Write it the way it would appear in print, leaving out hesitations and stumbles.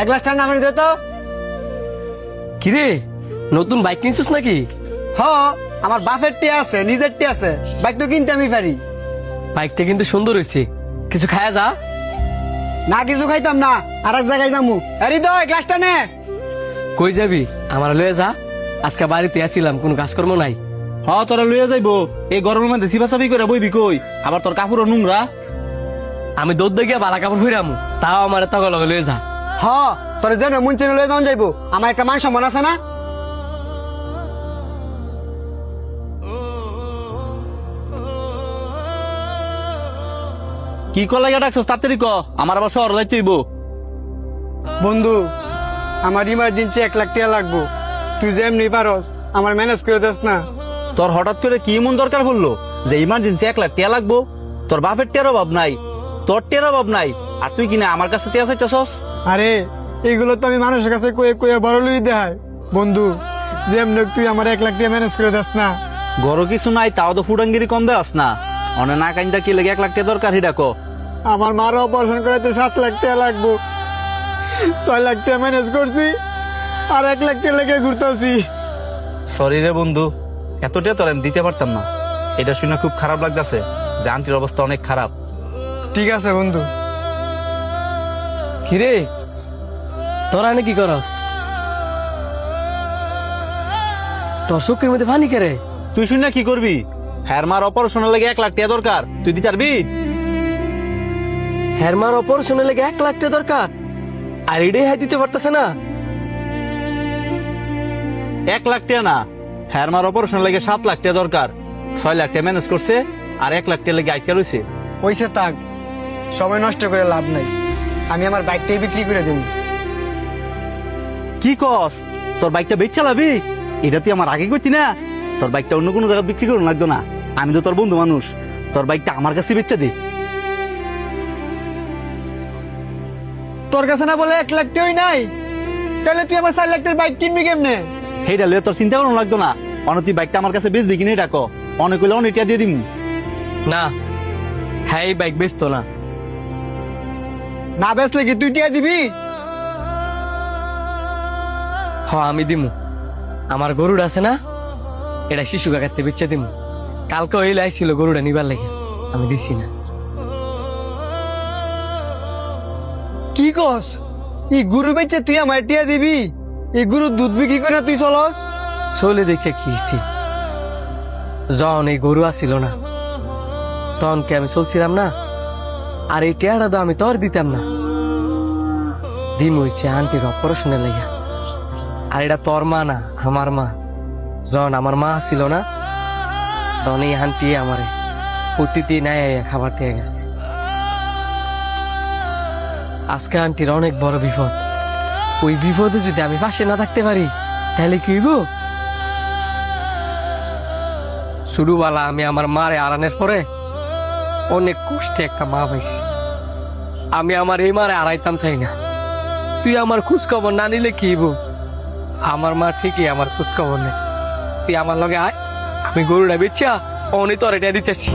এক গ্লাস ঠান্ডা পানি দে তো। কিরে নতুন বাইক কিনছিস নাকি? হ, আমার বাপের টি আছে, নিজের টি আছে, বাইক তো কিনতে আমি পারি। বাইকটা কিন্তু সুন্দর হয়েছে, কিছু খায়া যা। না কিছু খাইতাম না, আর এক জায়গায় যামু। আরে তো এক গ্লাসটা নে। কই যাবি? আমার লয়ে যা, আজকে বাড়িতে আসিলাম, কোনো কাজকর্ম নাই। হ্যাঁ তোরা লইয়া যাইবো, এই গরমের মধ্যে সিপাসাপি করে বইবি কই? আবার তোর কাপড়ও নোংরা। আমি দৌড় দিয়ে বালা কাপড় ফিরামু, তাও আমার তখন লগে লয়ে যা। হ, তোর যেন মন চেনে লয়ে যাওয়া যাইবো, আমার একটা মান সম্মান আছে না। কি কল লাগা ডাকছস তাড়াতাড়ি ক, আমার আবার শহর যাইতে হইব। বন্ধু, আমার ইমার্জেন্সি 1 লাখ টাকা লাগবো, তুই যেমনি পারস আমার ম্যানেজ করে দিস না। তোর হঠাৎ করে কি এমন দরকার পড়লো যে ইমার্জেন্সি 1 লাখ টাকা লাগবো? তোর বাপের টের অভাব নাই, তোর টের অভাব নাই, আর তুই কিনা আমার কাছে টেয়া চাইতেছস? আরে এগুলো তো আমি মানুষের কাছে কয়ে কয়ে বড় লই দেয়। বন্ধু, যেমনি হোক তুই আমার 1 লাখ টাকা ম্যানেজ করে দিস না। গরো কিছু নাই, তাও তো ফুডাঙ্গিরি কম দেওয়াস না। অনে না কাইন্দা কি লেগে 1 লাখ টাকা দরকার হিডা ক। আমার মার অপারেশন করাতে 7 লাখ টাকা লাগবো, 6 লাখ টাকা ম্যানেজ করছি, আর 1 লাখ টাকা লেগে ঘুরতেছি। সরি রে বন্ধু, এতটা তোর আমি দিতে পারতাম না। এটা শুনে খুব খারাপ লাগতেছে যে আন্টির অবস্থা অনেক খারাপ। ঠিক আছে বন্ধু। কিরে তোরা নাকি করস? তোর চোখের মধ্যে পানি কেরে? তুই শুনে কি করবি? হ্যার মার অপারেশনের লেগে 1 লাখ টাকা দরকার, তুই দিতে পারবি? হেরমার অপারেশনের লেগে 1 লাখ টাকা দরকার, আর এটাই হাই দিতে পারতেছে না। 1 লাখ টাকা না, হ্যার মার অপারেশনের লেগে 7 লাখ টাকা দরকার। 6 লাখ টাকা ম্যানেজ করছে, আর 1 লাখ টাকা লেগে আটকে রয়েছে। পয়সা থাক, সময় নষ্ট করে লাভ নাই, আমি আমার বাইকটাই বিক্রি করে দেব। কি কস? তোর বাইকটা বেচ চালাবি? এটা তুই আমার আগে করতি না? তোর বাইকটা অন্য কোনো জায়গায় বিক্রি করুন লাগতো না, আমি তো তোর বন্ধু মানুষ, তোর বাইকটা আমার কাছে বেচা দে। তোর কাছে না বলে 1 লাখ টাকাই নাই, তাহলে তুই আমার 4 লাখ টাকার বাইক কিনবি কেমনে? সেইটা লয়ে তোর চিন্তা করুন লাগতো না। অন তুই বাইকটা আমার কাছে বেচবি কিনে ডাকো, অনেক হইলে অনেক টাকা দিয়ে দিম। না, হ্যাঁ এই বাইক বেচতো না। না বেচলে কি তুই টাকা দিবি? হ আমি দিমু, আমার গরুটা আছে না, এটা শিশু কাকাতে বেচে দিমু। কালকে ওই লাইছিল গরুটা নিবার লাগে, আমি দিছি না। কি কস? এই গরু বেচে তুই আমার টিয়া দিবি? এই গরু দুধ বিক্রি করে তুই চলস? চলে দেখে কি হইছে? যখন এই গরু আসিল না, তখন কি আমি চলছিলাম না? আর এই টেয়ারা তো আমি তোর দিতাম না, দিম হইছে আন্টির অপারেশনের লাইয়া। আর এটা তোর মা না, আমার মা। যখন আমার মা ছিল না, তখন এই আন্টি আমারে প্রতিদিন খাবার দিয়ে গেছে। আজকে আন্টির অনেক বড় বিপদ, ওই বিপদে যদি আমি পাশে না থাকতে পারি তাহলে কি হইব? শুরুবেলা আমি আমার মারে আড়ানোর পরে অনেক কষ্টে একটা মা পাইছি। আমি আমার এই মারে আড়াইতাম চাই না। তুই আমার খোঁজ খবর না নিলে কি হইব? আমার মা ঠিকই আমার খোঁজ খবর নেই। তুই আমার লগে আয়, আমি গরুটা বেচা অনেক তোর এটা দিতেছি।